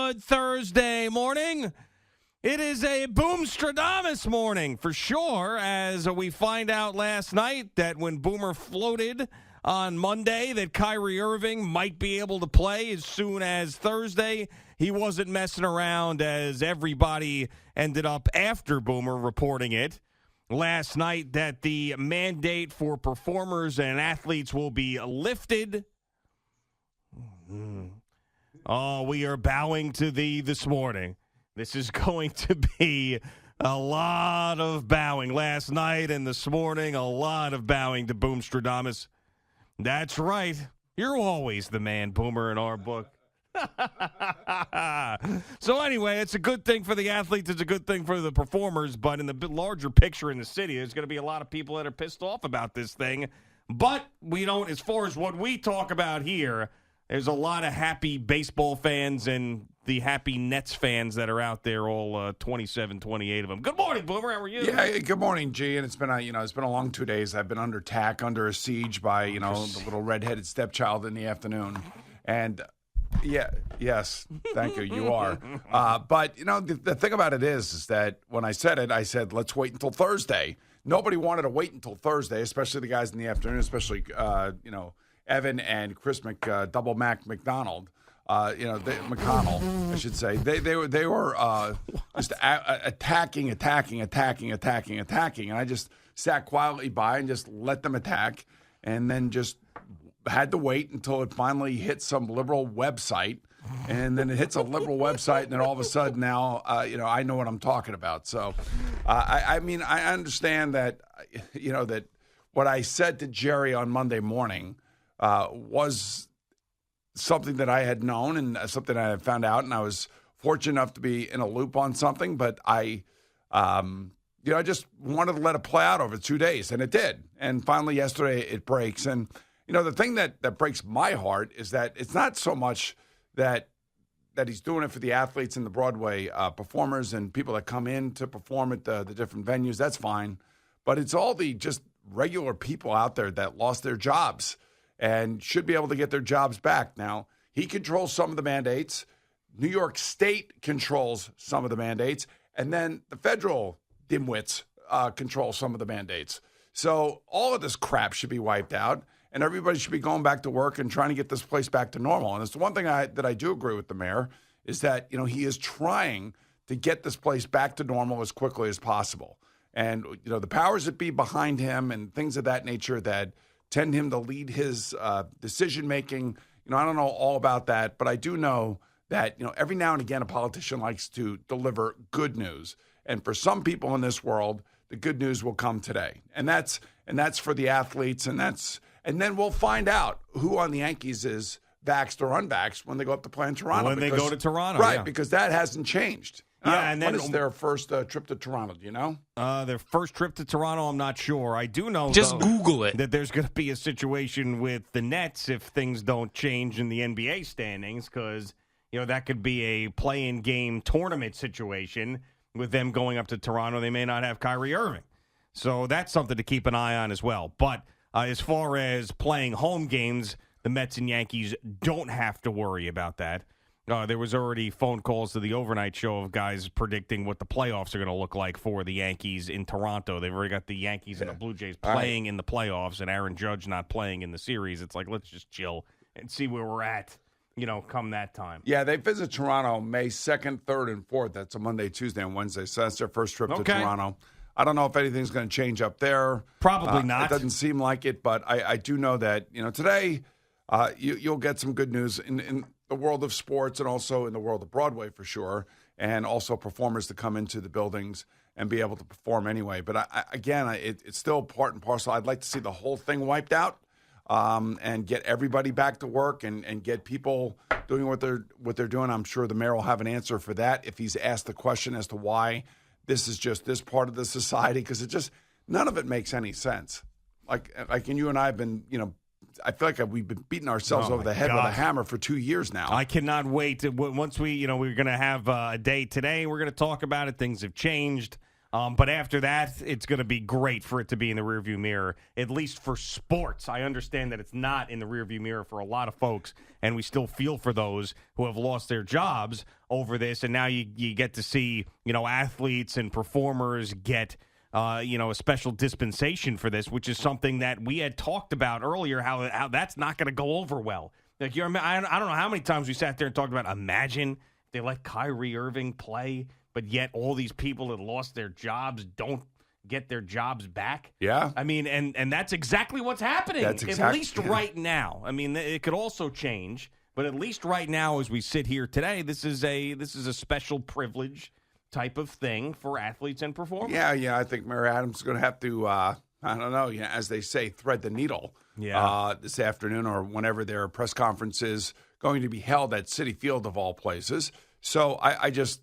good Thursday morning. It is a Boomstradamus morning for sure, as we find out last night that when Boomer floated on Monday that Kyrie Irving might be able to play as soon as Thursday, he wasn't messing around, as everybody ended up after Boomer reporting it last night that the mandate for performers and athletes will be lifted. Oh, we are bowing to thee this morning. This is going to be a lot of bowing last night and this morning, a lot of bowing to Boomstradamus. That's right. You're always the man, Boomer, in our book. So anyway, it's a good thing for the athletes. It's a good thing for the performers. But in the larger picture in the city, there's going to be a lot of people that are pissed off about this thing. But we don't, as far as what we talk about here, there's a lot of happy baseball fans and the happy Nets fans that are out there, all 27, 28 of them. Good morning, Boomer. How are you? Yeah, good morning, G. And it's been a long 2 days. I've been under attack, under a siege by the little redheaded stepchild in the afternoon, and yes, thank you. You are. But the thing about it is that when I said it, I said let's wait until Thursday. Nobody wanted to wait until Thursday, especially the guys in the afternoon, especially Evan and Chris Double Mac McDonald. McConnell, I should say. They were just attacking, and I just sat quietly by and just let them attack, and then just had to wait until it finally hit some liberal website, and then it hits a liberal website, and then all of a sudden now, I know what I'm talking about. So, I understand that, that what I said to Jerry on Monday morning was something that I had known and something I had found out, and I was fortunate enough to be in a loop on something, but I just wanted to let it play out over 2 days, and it did. And finally yesterday it breaks. And, the thing that breaks my heart is that it's not so much that he's doing it for the athletes and the Broadway performers and people that come in to perform at the different venues. That's fine. But it's all the just regular people out there that lost their jobs and should be able to get their jobs back. Now, he controls some of the mandates. New York State controls some of the mandates. And then the federal dimwits control some of the mandates. So all of this crap should be wiped out, and everybody should be going back to work and trying to get this place back to normal. And it's the one thing that I do agree with the mayor is that, he is trying to get this place back to normal as quickly as possible. And, the powers that be behind him and things of that nature that tend him to lead his decision-making. I don't know all about that, but I do know that, every now and again a politician likes to deliver good news. And for some people in this world, the good news will come today. And that's for the athletes, and then we'll find out who on the Yankees is vaxxed or unvaxxed when they go up to play in Toronto. When they go to Toronto, right, yeah. Because that hasn't changed. Yeah, and then when is their first trip to Toronto? Do you know? Their first trip to Toronto, I'm not sure. I do know, just Google it, that there's going to be a situation with the Nets if things don't change in the NBA standings, because that could be a play-in game tournament situation with them going up to Toronto. They may not have Kyrie Irving, so that's something to keep an eye on as well. But as far as playing home games, the Mets and Yankees don't have to worry about that. There was already phone calls to the overnight show of guys predicting what the playoffs are going to look like for the Yankees in Toronto. They've already got the Yankees and the Blue Jays playing in the playoffs, and Aaron Judge not playing in the series. It's like, let's just chill and see where we're at, come that time. Yeah, they visit Toronto May 2nd, 3rd, and 4th. That's a Monday, Tuesday, and Wednesday. So that's their first trip to Toronto. I don't know if anything's going to change up there. Probably not. It doesn't seem like it, but I do know that, today you'll get some good news in the world of sports and also in the world of Broadway for sure, and also performers to come into the buildings and be able to perform anyway. But it's still part and parcel. I'd like to see the whole thing wiped out and get everybody back to work and get people doing what they're doing. I'm sure the mayor will have an answer for that if he's asked the question as to why this is just this part of the society, because none of it makes any sense. Like and you and I have been, I feel like we've been beating ourselves over the head with a hammer for 2 years now. I cannot wait. Once we're going to have a day today, we're going to talk about it. Things have changed. But after that, it's going to be great for it to be in the rearview mirror, at least for sports. I understand that it's not in the rearview mirror for a lot of folks, and we still feel for those who have lost their jobs over this. And now you get to see, athletes and performers get, a special dispensation for this, which is something that we had talked about earlier, how that's not going to go over well. Like I don't know how many times we sat there and talked about, imagine if they let Kyrie Irving play, but yet all these people that lost their jobs don't get their jobs back. Yeah. I mean, and that's exactly what's happening, at least right now. I mean, it could also change, but at least right now as we sit here today, this is a special privilege type of thing for athletes and performers. Yeah. I think Mayor Adams is going to have to, I don't know, as they say, thread the needle this afternoon or whenever their press conference is going to be held at Citi Field of all places. So I just...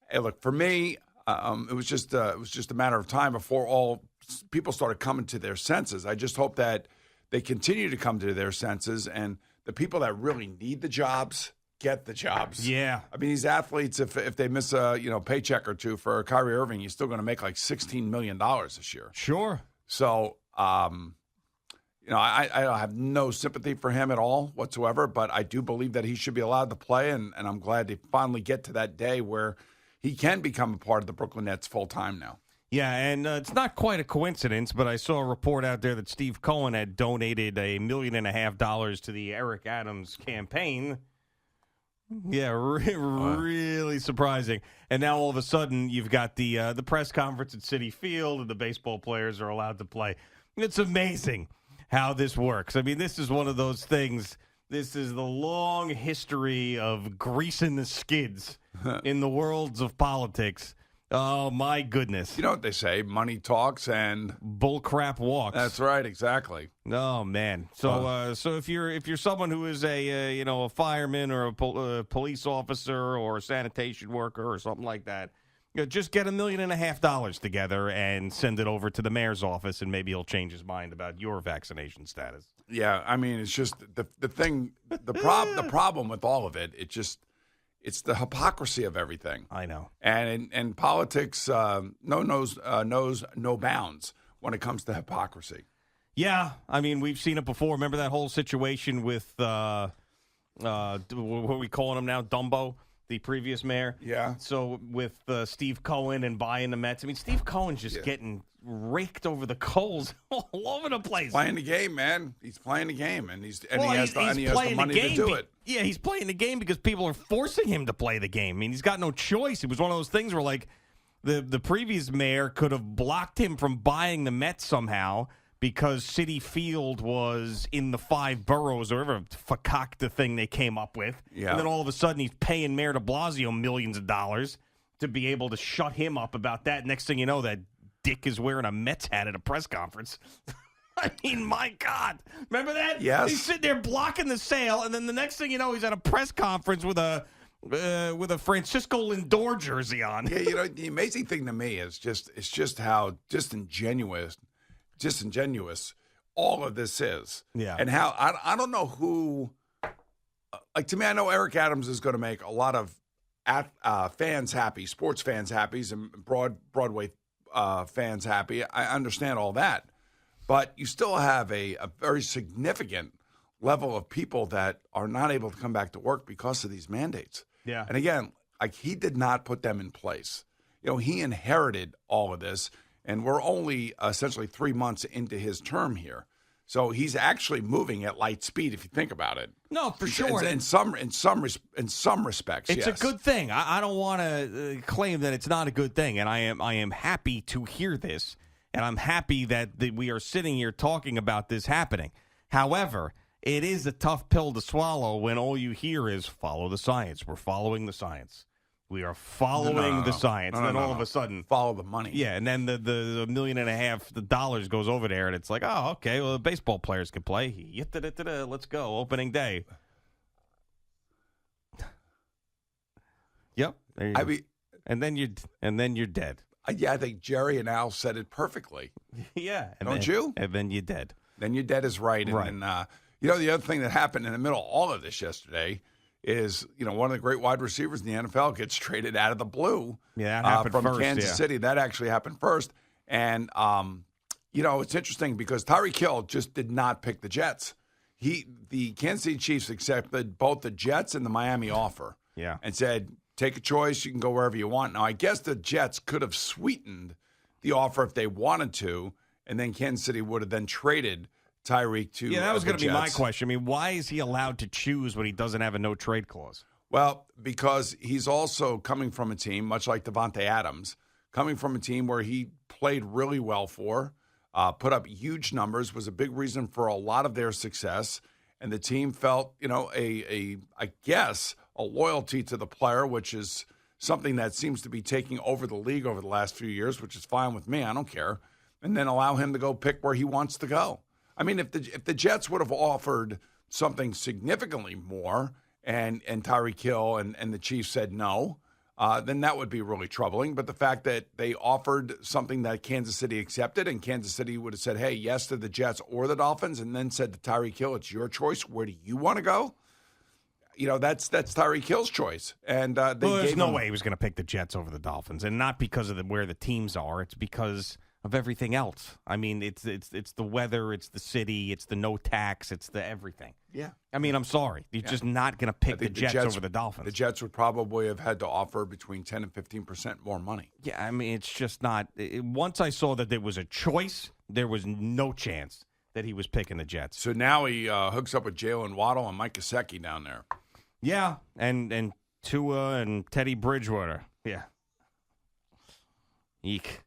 Hey, look, for me, it was just a matter of time before all people started coming to their senses. I just hope that they continue to come to their senses, and the people that really need the jobs get the jobs. Yeah, I mean, these athletes, if they miss a paycheck or two for Kyrie Irving, he's still going to make like $16 million this year. Sure. So, I have no sympathy for him at all whatsoever, but I do believe that he should be allowed to play, and I'm glad to finally get to that day where he can become a part of the Brooklyn Nets full-time now. Yeah, and it's not quite a coincidence, but I saw a report out there that Steve Cohen had donated $1.5 million to the Eric Adams campaign. Yeah, really surprising. And now all of a sudden you've got the press conference at Citi Field and the baseball players are allowed to play. It's amazing how this works. I mean, this is one of those things. This is the long history of greasing the skids in the worlds of politics. Oh, my goodness. You know what they say, money talks and bullcrap walks. That's right, exactly. Oh, man. So if you're someone who is a fireman or a police officer or a sanitation worker or something like that, just get $1.5 million together and send it over to the mayor's office, and maybe he'll change his mind about your vaccination status. Yeah, I mean, it's just the problem with all of it. It's the hypocrisy of everything. I know. And in politics, knows no bounds when it comes to hypocrisy. Yeah, I mean, we've seen it before. Remember that whole situation with what are we calling him now, Dumbo? The previous mayor. Yeah. So with Steve Cohen and buying the Mets, I mean, Steve Cohen's just getting raked over the coals all over the place. Playing the game, man. He's playing the game, and he has the money to do it. Yeah, he's playing the game because people are forcing him to play the game. I mean, he's got no choice. It was one of those things where, like, the previous mayor could have blocked him from buying the Mets somehow because Citi Field was in the 5 boroughs or whatever fakakta thing they came up with. Yeah. And then all of a sudden he's paying Mayor de Blasio millions of dollars to be able to shut him up about that. Next thing you know, that dick is wearing a Mets hat at a press conference. I mean, my God. Remember that? Yes. He's sitting there blocking the sale, and then the next thing you know, he's at a press conference with a Francisco Lindor jersey on. Yeah, the amazing thing to me is just how disingenuous all of this is. Yeah. And how I don't know who, like, to me, I know Eric Adams is going to make a lot of fans happy, sports fans happy, and Broadway fans happy. I understand all that. But you still have a very significant level of people that are not able to come back to work because of these mandates. Yeah. And again, like, he did not put them in place. He inherited all of this. And we're only essentially 3 months into his term here. So he's actually moving at light speed, if you think about it. No, for sure. In some respects, it's yes. a good thing. I don't want to claim that it's not a good thing, and I am happy to hear this, and I'm happy that we are sitting here talking about this happening. However, it is a tough pill to swallow when all you hear is follow the science. We're following the science. We are following the science. And then all of a sudden, follow the money. Yeah, and then the $1.5 million goes over there, and it's like, oh, okay, well, the baseball players can play. Let's go, opening day. Yep. There you go. mean, and then you're dead. Yeah, I think Jerry and Al said it perfectly. Yeah. Don't you? And then you're dead. Then you're dead is right. Right. And the other thing that happened in the middle of all of this yesterday is, one of the great wide receivers in the NFL gets traded out of the blue. Yeah, that happened from first, Kansas City. That actually happened first. And, it's interesting because Tyreek Hill just did not pick the Jets. The Kansas City Chiefs accepted both the Jets and the Miami offer. Yeah. And said, take a choice. You can go wherever you want. Now, I guess the Jets could have sweetened the offer if they wanted to, and then Kansas City would have then traded Tyreek to that was going to be my Jets. question. I mean, why is he allowed to choose when he doesn't have a no-trade clause? Well, because he's also coming from a team, much like Devontae Adams, coming from a team where he played really well for, put up huge numbers, was a big reason for a lot of their success, and the team felt, I guess, a loyalty to the player, which is something that seems to be taking over the league over the last few years, which is fine with me. I don't care. And then allow him to go pick where he wants to go. I mean, if the Jets would have offered something significantly more and Tyreek Hill and the Chiefs said no, then that would be really troubling. But the fact that they offered something that Kansas City accepted and Kansas City would have said, hey, yes to the Jets or the Dolphins, and then said to Tyreek Hill, it's your choice. Where do you want to go? That's Tyreek Hill's choice. And there's no way he was going to pick the Jets over the Dolphins, and not because of where the teams are. It's because of everything else. I mean, it's the weather, it's the city, it's the no tax, it's the everything. Yeah. I mean, I'm sorry. You're just not going to pick the Jets over the Dolphins. The Jets would probably have had to offer between 10 and 15% more money. Yeah, I mean, it's just not. Once I saw that there was a choice, there was no chance that he was picking the Jets. So now he hooks up with Jalen Waddle and Mike Gesicki down there. Yeah, and Tua and Teddy Bridgewater. Yeah. Eek.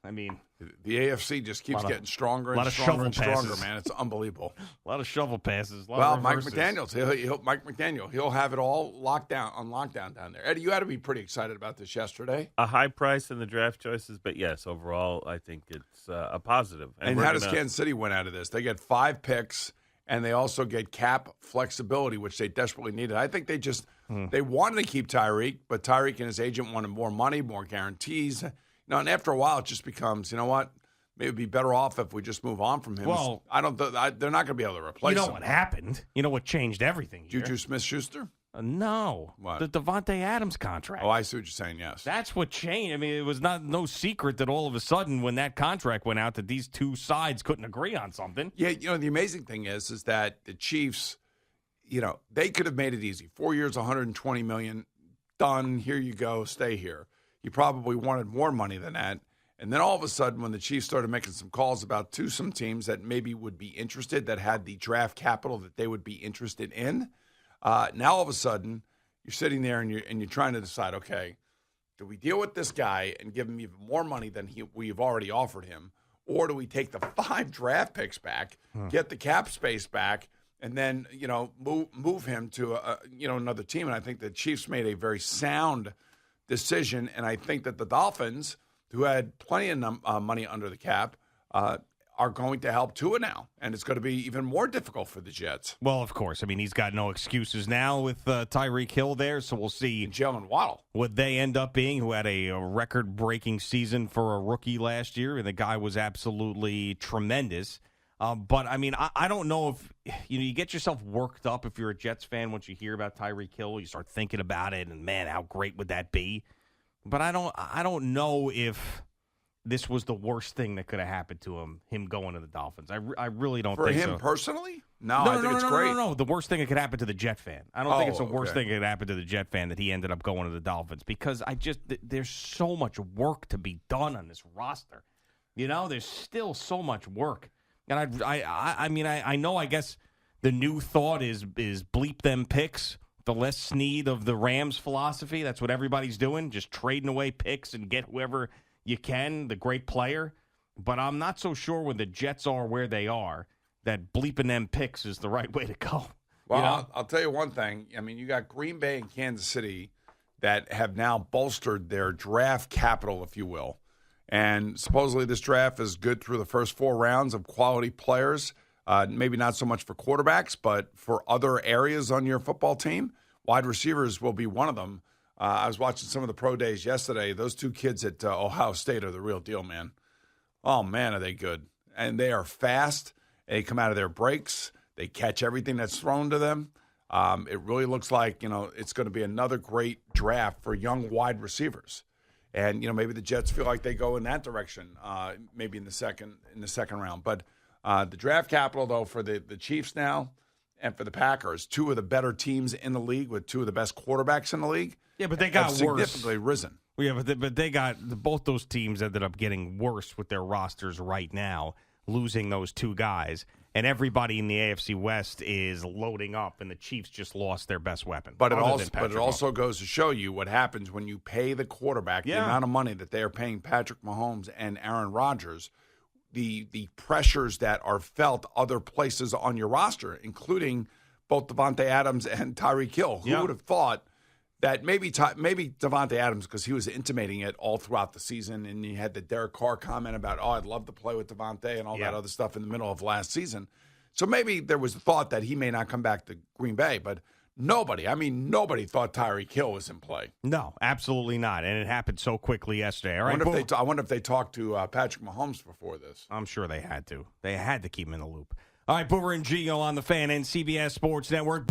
I mean, the AFC just keeps getting stronger and stronger and stronger, man. It's unbelievable. A lot of shovel passes. Mike McDaniels, he'll have it all on lockdown down there. Eddie, you had to be pretty excited about this yesterday. A high price in the draft choices, but yes, overall, I think it's a positive. And how does Kansas City win out of this? They get 5 picks, and they also get cap flexibility, which they desperately needed. I think they wanted to keep Tyreek, but Tyreek and his agent wanted more money, more guarantees. And after a while, it just becomes, you know what? Maybe it'd be better off if we just move on from him. Well, they're not going to be able to replace him. You know what happened? You know what changed everything here? Juju Smith-Schuster? No. What? The Devontae Adams contract. Oh, I see what you're saying, yes. That's what changed. I mean, it was no secret that all of a sudden when that contract went out that these two sides couldn't agree on something. Yeah, the amazing thing is that the Chiefs, they could have made it easy. 4 years, $120 million, done, here you go, stay here. You probably wanted more money than that. And then all of a sudden, when the Chiefs started making some calls about some teams that maybe would be interested, that had the draft capital that they would be interested in, now all of a sudden, you're sitting there and you're trying to decide, okay, do we deal with this guy and give him even more money than we've already offered him, or do we take the 5 draft picks back, get the cap space back, and then move him to another team? And I think the Chiefs made a very sound decision, and I think that the Dolphins, who had plenty of money under the cap, are going to help Tua now, and it's going to be even more difficult for the Jets. Well, of course. I mean, he's got no excuses now with Tyreek Hill there, so we'll see and Jalen Waddle what they end up being, who had a record-breaking season for a rookie last year, and the guy was absolutely tremendous. But, I mean, I don't know if, you get yourself worked up if you're a Jets fan once you hear about Tyreek Hill. You start thinking about it, and, man, how great would that be? But I don't know if this was the worst thing that could have happened to him going to the Dolphins. I really don't think so. For him personally? No, I think it's great. No. The worst thing that could happen to the Jet fan. I don't think it's the worst thing that could happen to the Jet fan that he ended up going to the Dolphins, because there's so much work to be done on this roster. There's still so much work. And I know, I guess the new thought is bleep them picks, the Les Snead of the Rams philosophy. That's what everybody's doing, just trading away picks and get whoever you can, the great player. But I'm not so sure when the Jets are where they are that bleeping them picks is the right way to go. Well, I'll tell you one thing. I mean, you got Green Bay and Kansas City that have now bolstered their draft capital, if you will. And supposedly this draft is good through the first 4 rounds of quality players, maybe not so much for quarterbacks, but for other areas on your football team. Wide receivers will be one of them. I was watching some of the pro days yesterday. Those 2 kids at Ohio State are the real deal, man. Oh, man, are they good. And they are fast. They come out of their breaks. They catch everything that's thrown to them. It really looks like, it's going to be another great draft for young wide receivers. And, maybe the Jets feel like they go in that direction, maybe in the second round. But the draft capital, though, for the Chiefs now and for the Packers, two of the better teams in the league with two of the best quarterbacks in the league. Yeah, but they got have worse. Significantly risen. Yeah, but they got both those teams ended up getting worse with their rosters right now, losing those two guys. And everybody in the AFC West is loading up, and the Chiefs just lost their best weapon. But it also goes to show you what happens when you pay the quarterback the amount of money that they are paying Patrick Mahomes and Aaron Rodgers. The pressures that are felt other places on your roster, including both Devontae Adams and Tyreek Hill. Who would have thought that maybe Devontae Adams, because he was intimating it all throughout the season, and he had the Derek Carr comment about, I'd love to play with Devontae and all that other stuff in the middle of last season. So maybe there was a thought that he may not come back to Green Bay, but nobody thought Tyreek Hill was in play. No, absolutely not. And it happened so quickly yesterday. All right, I wonder if they talked to Patrick Mahomes before this. I'm sure they had to. They had to keep him in the loop. All right, Boomer and Gio on the Fan and CBS Sports Network.